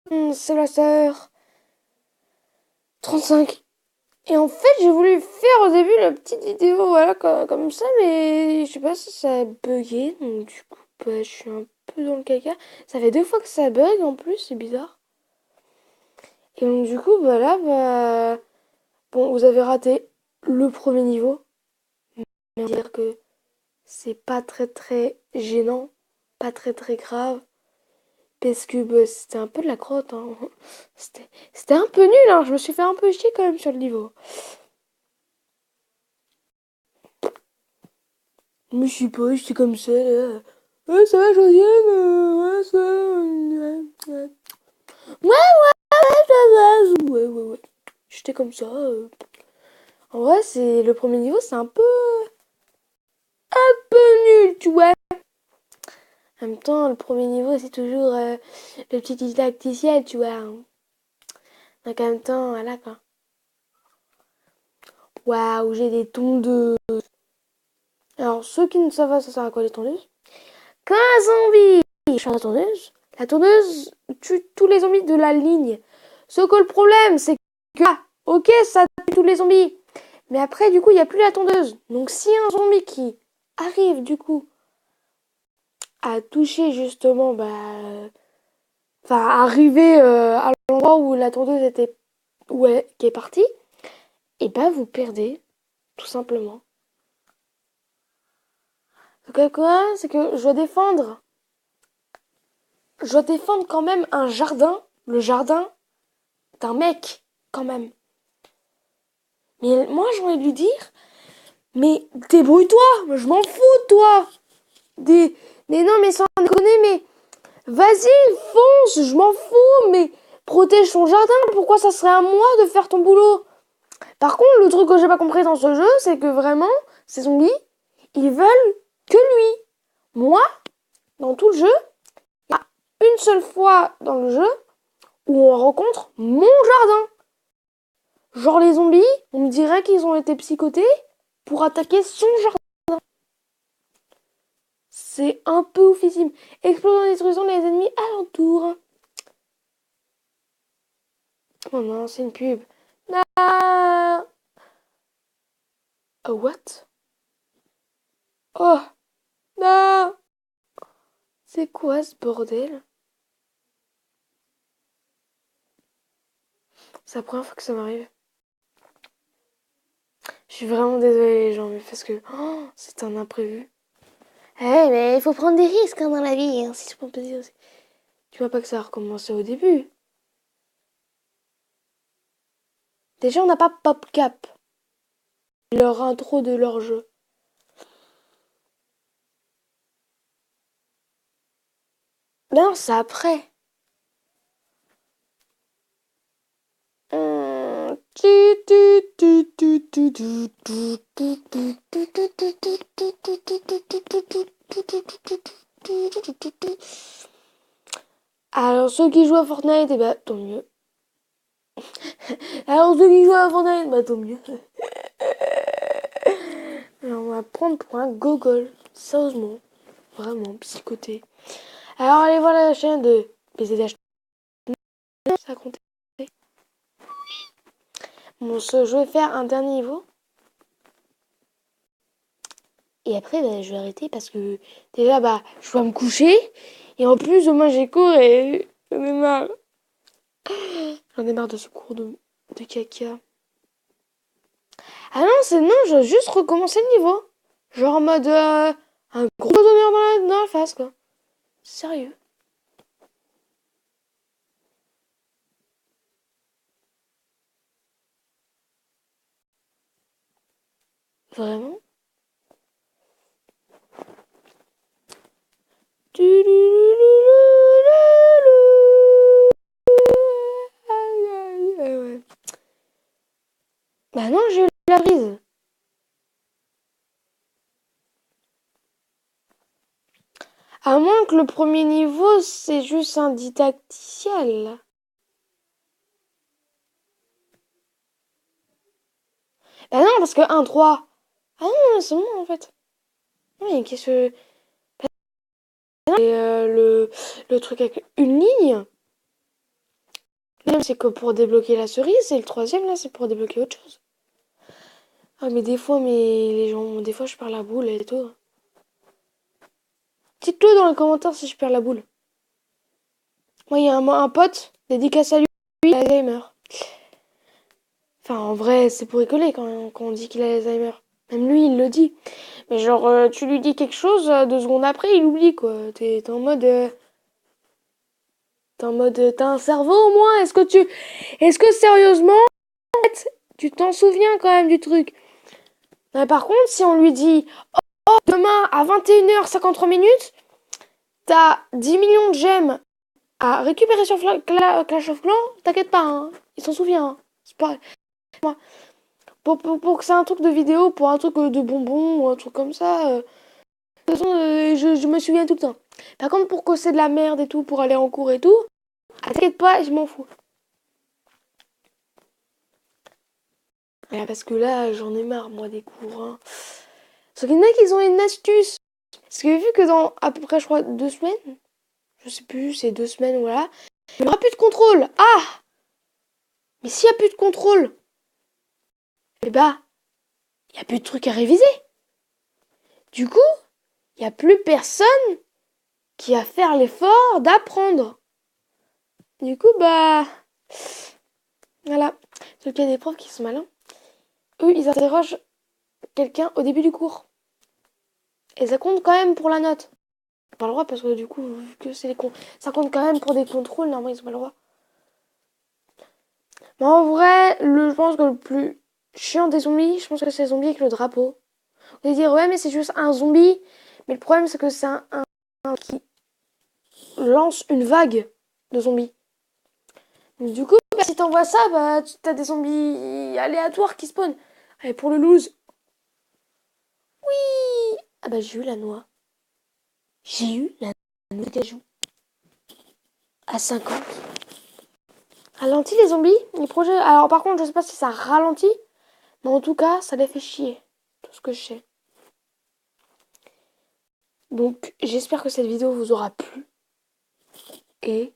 C'est la sœur 35. Et en fait, j'ai voulu faire au début la petite vidéo, voilà, comme ça, mais je sais pas si ça a bugué, donc du coup, bah, je suis un peu dans le caca. Ça fait 2 fois que ça bug en plus, c'est bizarre. Et donc du coup, bah là, bah... Bon, vous avez raté le premier niveau, mais on va dire que c'est pas très très gênant, pas très très grave, parce que bah, c'était un peu de la crotte, hein. C'était un peu nul, hein, je me suis fait un peu chier quand même sur le niveau. Mais je sais pas, j'étais comme ça, là. Ouais, ça va, Josiane? Ouais, ça va. Ouais, ouais, ouais. J'étais comme ça. En vrai, c'est le premier niveau, c'est un peu nul, tu vois. En même temps, le premier niveau, c'est toujours le petit didacticiel, tu vois, hein. Donc en même temps, voilà quoi. Waouh, j'ai des tondeuses. Alors, ceux qui ne savent pas, ça sert à quoi les tondeuses? Quand un zombie change la tondeuse tue tous les zombies de la ligne. Ce que le problème, c'est que, ah, ok, ça tue tous les zombies. Mais après, du coup, il n'y a plus la tondeuse. Donc, si un zombie qui arrive, du coup, à toucher justement, bah, enfin, arriver à l'endroit où la tondeuse était, qui est partie, et bah, vous perdez, tout simplement. Donc, quoi, c'est que je dois défendre quand même un jardin, le jardin d'un mec, quand même. Mais moi, j'ai envie de lui dire, mais débrouille-toi, je m'en fous de toi. Des... Mais non, mais sans déconner, mais vas-y, fonce, je m'en fous, mais protège ton jardin, pourquoi ça serait à moi de faire ton boulot? Par contre, le truc que j'ai pas compris dans ce jeu, c'est que vraiment, ces zombies, ils veulent que lui. Moi, dans tout le jeu, il y a une seule fois dans le jeu où on rencontre mon jardin. Genre les zombies, on me dirait qu'ils ont été psychotés pour attaquer son jardin. C'est un peu oufissime. Explosion et détruisons les ennemis alentours. Oh non, c'est une pub. Ah, what? Oh, non. C'est quoi ce bordel? C'est la première fois que ça m'arrive. Je suis vraiment désolée les gens, mais parce que c'est un imprévu. Eh, mais il faut prendre des risques hein, dans la vie, hein, si je peux dire aussi. Tu vois pas que ça a recommencé au début. Déjà, on n'a pas PopCap, leur intro de leur jeu. Non, c'est après. Alors ceux qui jouent à Fortnite, eh ben tant mieux. Alors ceux qui jouent à Fortnite, bah tant mieux. Alors on va prendre pour un gogol, sérieusement, vraiment psychoté. Alors allez voir la chaîne de PCDH, ça compte. Bon, je vais faire un dernier niveau. Et après, bah, je vais arrêter parce que déjà, bah, je dois me coucher. Et en plus, demain, j'ai cours et j'en ai marre. J'en ai marre de ce cours de caca. Ah non, non, je dois juste recommencer le niveau. Genre en mode un gros honneur dans la face, quoi. Sérieux. Vraiment. Ouais. Bah non, j'ai eu la brise. À moins que le premier niveau, c'est juste un didacticiel. Bah non, parce que 1, 3. Ah non, c'est bon en fait. Oui, qu'est-ce que. Et le truc avec une ligne. Le deuxième, c'est que pour débloquer la cerise, et le troisième, là, c'est pour débloquer autre chose. Ah, mais des fois, les gens, des fois, je perds la boule et tout. Dites-le dans les commentaires si je perds la boule. Moi, il y a un pote, dédicace à lui, il a Alzheimer. Enfin, en vrai, c'est pour rigoler quand on dit qu'il a Alzheimer. Même lui, il le dit. Mais genre, tu lui dis quelque chose, 2 secondes après, il oublie, quoi. T'es en mode... t'es en mode... T'as un cerveau, au moins? Est-ce que, sérieusement, tu t'en souviens, quand même, du truc? Mais par contre, si on lui dit... Oh, demain, à 21h53 t'as 10 millions de gemmes à récupérer sur Clash of Clans, t'inquiète pas, hein. Il s'en souvient, hein. C'est pas... Moi, pour que c'est un truc de vidéo, pour un truc de bonbons, ou un truc comme ça... De toute façon, je me souviens tout le temps. Par contre, pour que c'est de la merde et tout, pour aller en cours et tout, t'inquiète pas, je m'en fous. Parce que là, j'en ai marre, moi, des cours. Hein. Parce qu'il y en a qui ont une astuce. Parce que vu que dans à peu près, je crois, 2 semaines, je sais plus, c'est 2 semaines, voilà, il n'y aura plus de contrôle. Ah! Mais s'il n'y a plus de contrôle, eh bah, il n'y a plus de trucs à réviser. Du coup, il n'y a plus personne qui va faire l'effort d'apprendre. Du coup, bah, voilà. Donc il y a des profs qui sont malins. Eux, ils interrogent quelqu'un au début du cours. Et ça compte quand même pour la note. Ils n'ont pas le droit parce que du coup, vu que c'est les cons, ça compte quand même pour des contrôles, normalement ils ont pas le droit. Mais en vrai, je pense que le plus chiant des zombies, je pense que c'est les zombies avec le drapeau. Vous allez dire, ouais, mais c'est juste un zombie. Mais le problème, c'est que c'est un qui lance une vague de zombies. Donc, du coup, bah, si t'envoies ça, bah, t'as des zombies aléatoires qui spawnent. Allez, pour le lose. Oui! Ah bah, j'ai eu la noix. J'ai eu la noix de cajou. À 50. Ralentit les zombies, les projets. Alors par contre, je sais pas si ça ralentit, mais en tout cas, ça les fait chier. Tout ce que je sais. Donc, j'espère que cette vidéo vous aura plu. Et